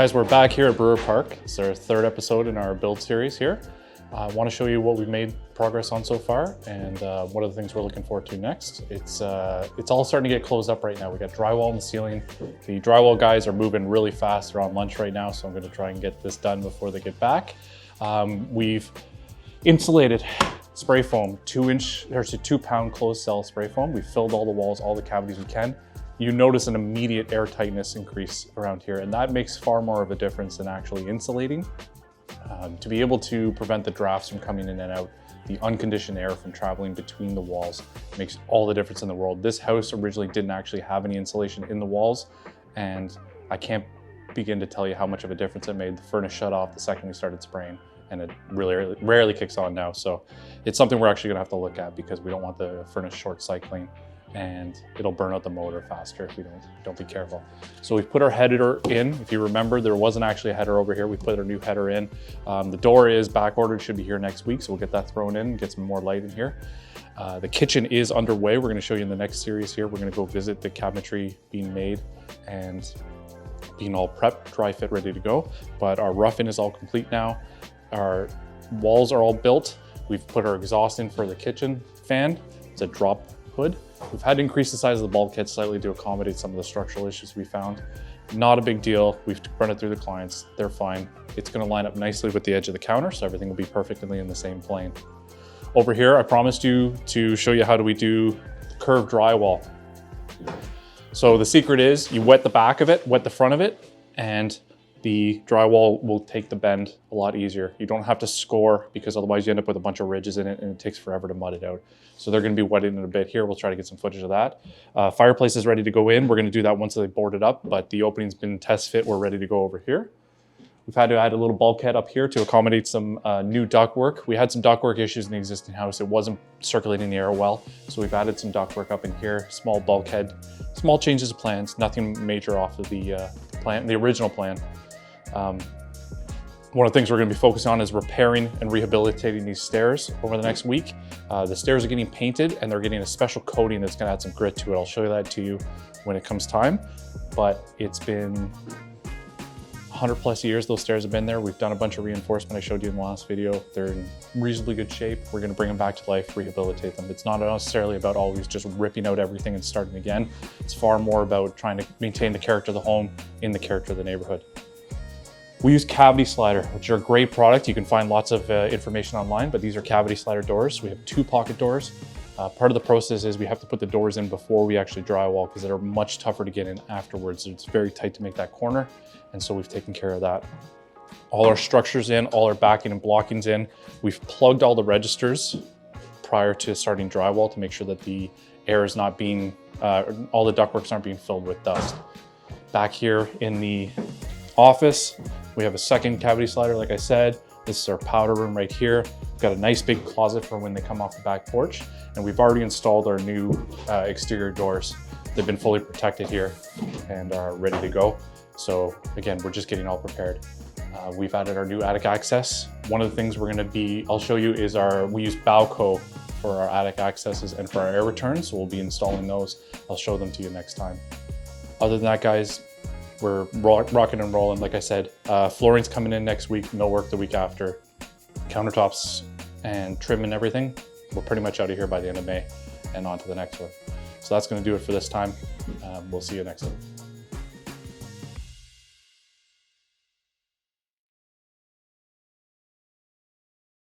Guys, we're back here at Brewer Park. It's our third episode in our build series here. I want to show you what we've made progress on so far and what are the things we're looking forward to next. It's all starting to get closed up right now. We got drywall in the ceiling. The drywall guys are moving really fast. They're on lunch right now, so I'm going to try and get this done before they get back. We've insulated spray foam, 2-pound closed cell spray foam. We've filled all the walls, all the cavities we can. You notice an immediate air tightness increase around here, and that makes far more of a difference than actually insulating. To be able to prevent the drafts from coming in and out, the unconditioned air from traveling between the walls makes all the difference in the world. This house originally didn't actually have any insulation in the walls, and I can't begin to tell you how much of a difference it made. The furnace shut off the second we started spraying, and it really rarely kicks on now. So it's something we're actually gonna have to look at because we don't want the furnace short cycling, and it'll burn out the motor faster if we don't be careful. So we've put our header in. If you remember, there wasn't actually a header over here. We put our new header in. The door is back ordered, should be here next week, so we'll get that thrown in, get some more light in here. The kitchen is underway. We're gonna show you in the next series here. We're gonna go visit the cabinetry being made and being all prepped, dry fit, ready to go. But our rough-in is all complete now. Our walls are all built. We've put our exhaust in for the kitchen fan. It's a drop hood. We've had to increase the size of the bulkhead slightly to accommodate some of the structural issues we found. Not a big deal. We've run it through the clients. They're fine. It's going to line up nicely with the edge of the counter, so everything will be perfectly in the same plane. Over here, I promised you to show you how do we do curved drywall. So the secret is you wet the back of it, wet the front of it, and the drywall will take the bend a lot easier. You don't have to score because otherwise you end up with a bunch of ridges in it and it takes forever to mud it out. So they're gonna be wetting it a bit here. We'll try to get some footage of that. Fireplace is ready to go in. We're gonna do that once they board it up, but the opening's been test fit. We're ready to go over here. We've had to add a little bulkhead up here to accommodate some new ductwork. We had some ductwork issues in the existing house. It wasn't circulating the air well, so we've added some ductwork up in here, small bulkhead, small changes of plans, nothing major off of the plan, the original plan. One of the things we're going to be focusing on is repairing and rehabilitating these stairs over the next week. The stairs are getting painted and they're getting a special coating that's going to add some grit to it. I'll show you that to you when it comes time, but it's been 100 plus years those stairs have been there. We've done a bunch of reinforcement I showed you in the last video. They're in reasonably good shape. We're going to bring them back to life, rehabilitate them. It's not necessarily about always just ripping out everything and starting again. It's far more about trying to maintain the character of the home in the character of the neighborhood. We use cavity slider, which are a great product. You can find lots of information online, but these are cavity slider doors. We have 2 pocket doors. Part of the process is we have to put the doors in before we actually drywall because they're much tougher to get in afterwards. It's very tight to make that corner, and so we've taken care of that. All our structures in, all our backing and blockings in. We've plugged all the registers prior to starting drywall to make sure that the air is not being, all the ductworks aren't being filled with dust. Back here in the office, we have a second cavity slider, like I said. This is our powder room right here. We've got a nice big closet for when they come off the back porch. And we've already installed our new exterior doors. They've been fully protected here and are ready to go. So again, we're just getting all prepared. We've added our new attic access. One of the things I'll show you is we use Bowco for our attic accesses and for our air returns. So we'll be installing those. I'll show them to you next time. Other than that, guys, we're rocking and rolling. Like I said, flooring's coming in next week, millwork the week after. Countertops and trim and everything, we're pretty much out of here by the end of May and on to the next one. So that's gonna do it for this time. We'll see you next time.